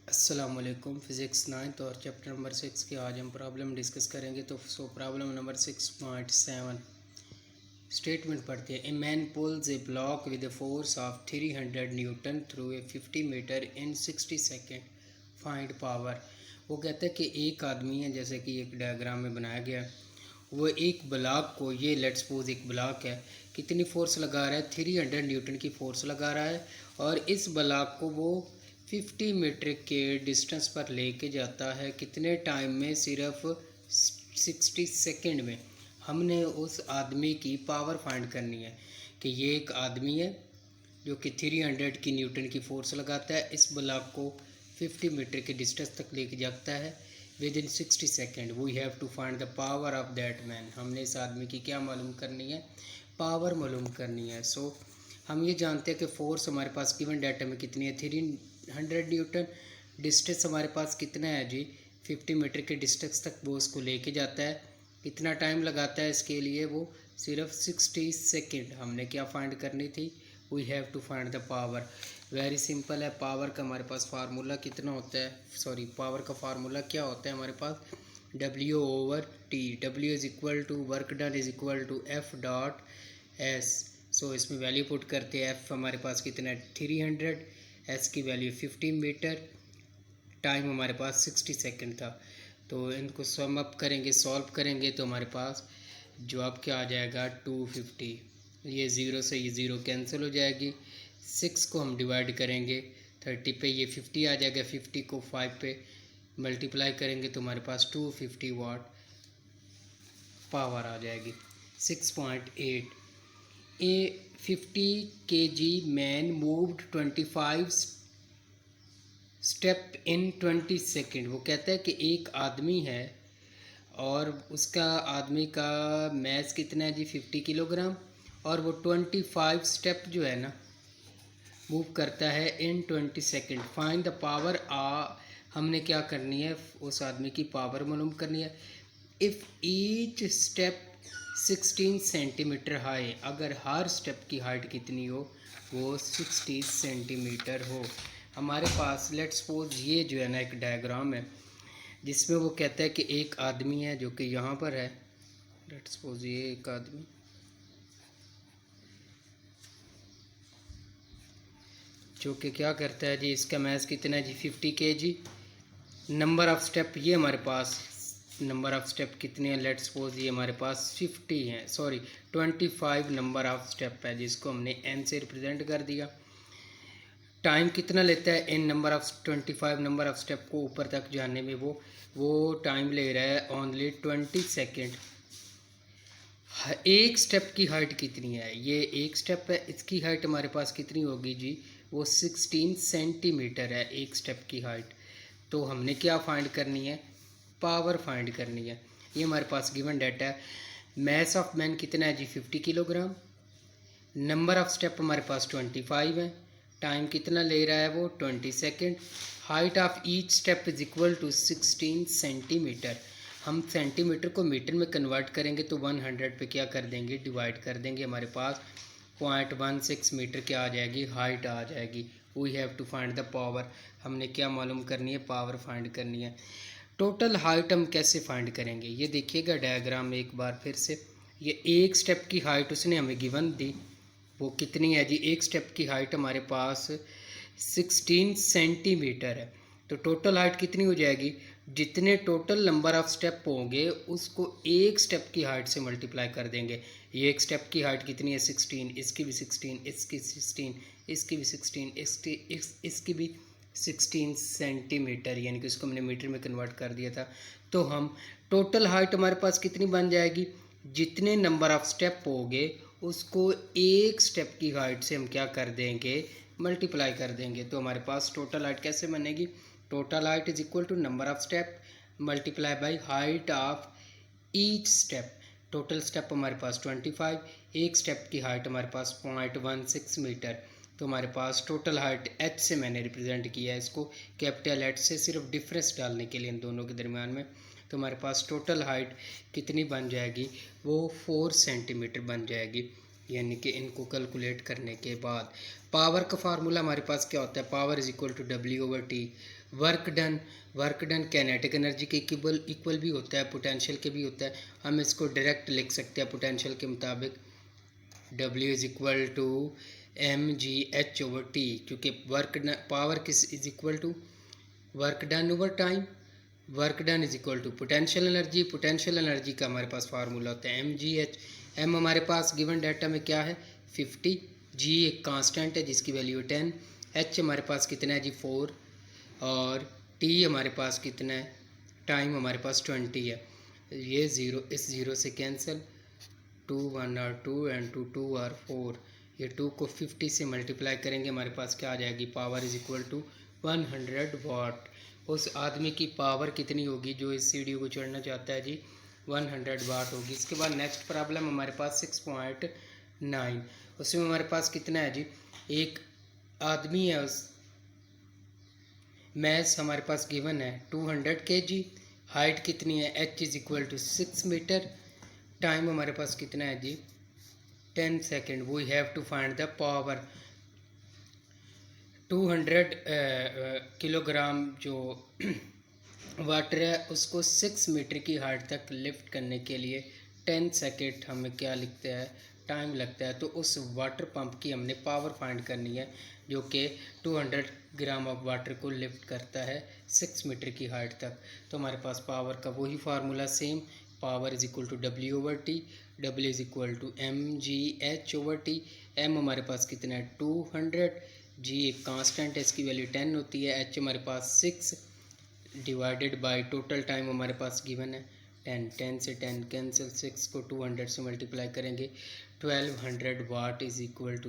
अस्सलामुअलैकुम physics 9th और chapter number 6 की आज हम प्रॉब्लम डिस्कस करेंगे। तो प्रॉब्लम नंबर 6.7 स्टेटमेंट पढ़ते हैं। A man pulls a block with a force of 300 newton through a 50 metre in 60 second, find power. वो कहता है कि एक आदमी है, जैसे कि एक डायग्राम में बनाया गया, वो एक ब्लॉक को, ये लेट्स सपोज एक ब्लॉक है, कितनी फोर्स लगा रहा है, 300 न्यूटन की फोर्स लगा रहा है, और इस ब्लॉक को वो 50 मीटर के डिस्टेंस पर लेके जाता है। कितने टाइम में? सिर्फ 60 सेकेंड में। हमने उस आदमी की पावर फाइंड करनी है कि ये एक आदमी है जो कि 300 की न्यूटन की फोर्स लगाता है, इस ब्लॉक को 50 मीटर के डिस्टेंस तक लेके जाता है with in 60 second. We have to find the power of that man. हमने इस आदमी की क्या मालूम करनी है? पावर मालूम करनी है। सो हम ये जानते हैं कि फोर्स हमारे पास गिवन डाटा में कितनी है, 300 न्यूटन। डिस्टेंस हमारे पास कितना है जी, 50 मीटर के डिस्टेंस तक वो उसको लेके जाता है। कितना टाइम लगाता है इसके लिए? वो सिर्फ 60 सेकेंड। हमने क्या फाइंड करनी थी? We have to find the power. Very simple है। पावर का हमारे पास फार्मूला कितना होता है, पावर का फार्मूला क्या होता है हमारे पास? W/T। W is equal to work done is equal to F dot S। So इसमें वैल्यू पुट करते हैं। F हमारे पास कितना है, 300, S की वैल्यू 50 मीटर, टाइम हमारे पास 60 सेकेंड था। तो इनको सम अप करेंगे, सॉल्व करेंगे, तो हमारे पास जवाब क्या आ जाएगा, 250। ये ज़ीरो से ये ज़ीरो कैंसिल हो जाएगी। 6 को हम डिवाइड करेंगे 30 पे, ये 50 आ जाएगा। 50 को 5 पे मल्टीप्लाई करेंगे तो हमारे पास 250 वाट पावर आ जाएगी। 6.8 ए 50 kg man moved 25 step in 20 second. वो कहता है कि एक आदमी है और उसका आदमी का मैस कितना है जी, 50 किलोग्राम, और वो 25 स्टेप जो है ना मूव करता है इन 20 सेकेंड। Find the power. हमने क्या करनी है, उस आदमी की पावर मालूम करनी है। If each step 16 centimetre high, अगर हर स्टेप की हाइट कितनी हो, वो 60 सेंटीमीटर हो। हमारे पास लेट्स सपोज ये जो है ना एक डायग्राम है जिसमें वो कहता है कि एक आदमी है जो कि यहाँ पर है। लेट्स सपोज ये एक आदमी जो कि क्या करता है जी, इसका मैस कितना है जी, 50 kg। नंबर ऑफ़ स्टेप, ये हमारे पास नंबर ऑफ़ स्टेप कितने हैं, लेट्स सपोज ये हमारे पास 50 हैं, 25 नंबर ऑफ़ स्टेप है जिसको हमने n से रिप्रेजेंट कर दिया। टाइम कितना लेता है in number of 25 number of step को ऊपर तक जाने में? वो टाइम ले रहा है ओनली 20 सेकेंड। एक स्टेप की हाइट कितनी है? ये एक स्टेप है, इसकी हाइट हमारे पास कितनी होगी जी, वो 16 सेंटीमीटर है एक स्टेप की हाइट। तो हमने क्या फाइंड करनी है? पावर फाइंड करनी है। ये हमारे पास गिवन डाटा है। मैस ऑफ मैन कितना है जी, 50 किलोग्राम। नंबर ऑफ़ स्टेप हमारे पास 25 है। टाइम कितना ले रहा है वो, 20 second. Height of each step is equal to 16 centimetre. हम सेंटीमीटर को मीटर में कन्वर्ट करेंगे तो 100 पे क्या कर देंगे, डिवाइड कर देंगे। हमारे पास 0.16 मीटर क्या आ जाएगी, हाइट आ जाएगी। We have to find the power. हमने क्या मालूम करनी है, पावर फाइंड करनी है। टोटल हाइट हम कैसे फाइंड करेंगे, ये देखिएगा डायग्राम में एक बार फिर से। ये एक स्टेप की हाइट उसने हमें गिवन दी, वो कितनी है जी, एक स्टेप की हाइट हमारे पास 16 सेंटीमीटर है। तो टोटल हाइट कितनी हो जाएगी, जितने टोटल नंबर ऑफ़ स्टेप होंगे उसको एक स्टेप की हाइट से मल्टीप्लाई कर देंगे। ये एक स्टेप की हाइट कितनी है, 16, इसकी भी 16, इसकी 16, इसकी भी 16, इसकी भी 16 सेंटीमीटर, यानी कि इसको हमने मीटर में कन्वर्ट कर दिया था। तो हम टोटल हाइट हमारे पास कितनी बन जाएगी, जितने नंबर ऑफ़ स्टेप होंगे उसको एक स्टेप की हाइट से हम क्या कर देंगे, मल्टीप्लाई कर देंगे। तो हमारे पास टोटल हाइट कैसे बनेगी, total height is equal to number of step multiply by height of each step. Total step हमारे पास 25, एक स्टेप की हाइट हमारे पास 0.16 मीटर। तो हमारे पास टोटल हाइट h से मैंने रिप्रेजेंट किया है इसको, कैपिटल H से, सिर्फ डिफरेंस डालने के लिए इन दोनों के दरमियान में। तो हमारे पास टोटल हाइट कितनी बन जाएगी, वो 4 सेंटीमीटर बन जाएगी। यानी कि इनको कैलकुलेट करने के बाद पावर का फार्मूला हमारे पास क्या होता है, power is equal to W/T। Work done kinetic energy के इक्वल भी होता है, पोटेंशियल के भी होता है। हम इसको डायरेक्ट लिख सकते हैं पोटेंशियल के मुताबिक, W is equal to mgh/T, क्योंकि पावर किस is equal to work done over time. Work done is equal to potential energy का हमारे पास फार्मूला होता है mgh। m हमारे पास गिवन डाटा में क्या है 50, g एक कांस्टेंट है जिसकी वैल्यू 10, h हमारे पास कितना है जी 4, और t हमारे पास कितना है, टाइम हमारे पास 20 है। ये ज़ीरो इस ज़ीरो से कैंसिल, 2 1 और 2 एंड 2 2 और 4, ये 2 को 50 से मल्टीप्लाई करेंगे, हमारे पास क्या आ जाएगी, पावर इज इक्वल टू 100 वाट। उस आदमी की पावर कितनी होगी जो इस सीढ़ी को चढ़ना चाहता है जी, 100 वाट होगी। इसके बाद नेक्स्ट प्रॉब्लम हमारे पास 6.9, उसमें हमारे पास कितना है जी, एक आदमी है, उस मैथ्स हमारे पास गिवन है 200 kg, हाइट कितनी है h is equal to 6 metre, time हमारे पास कितना है जी 10 second. We have to find the power. 200 kilogram जो वाटर है उसको 6 मीटर की हाइट तक लिफ्ट करने के लिए 10 सेकेंड हमें क्या लिखते हैं, टाइम लगता है। तो उस वाटर पंप की हमने पावर फाइंड करनी है जो कि 200 ग्राम ऑफ वाटर को लिफ्ट करता है 6 मीटर की हाइट तक। तो हमारे पास पावर का वही formula same, power is equal to W/T, W is equal to mgh/T। m हमारे पास कितना है 200, g एक कांस्टेंट है इसकी वैल्यू 10 होती है, h हमारे पास 6 डिवाइडेड बाय टोटल टाइम हमारे पास गिवन है 10, 10 से 10 कैंसिल, 6 को 200 से मल्टीप्लाई करेंगे, 1200 वाट इज इक्वल टू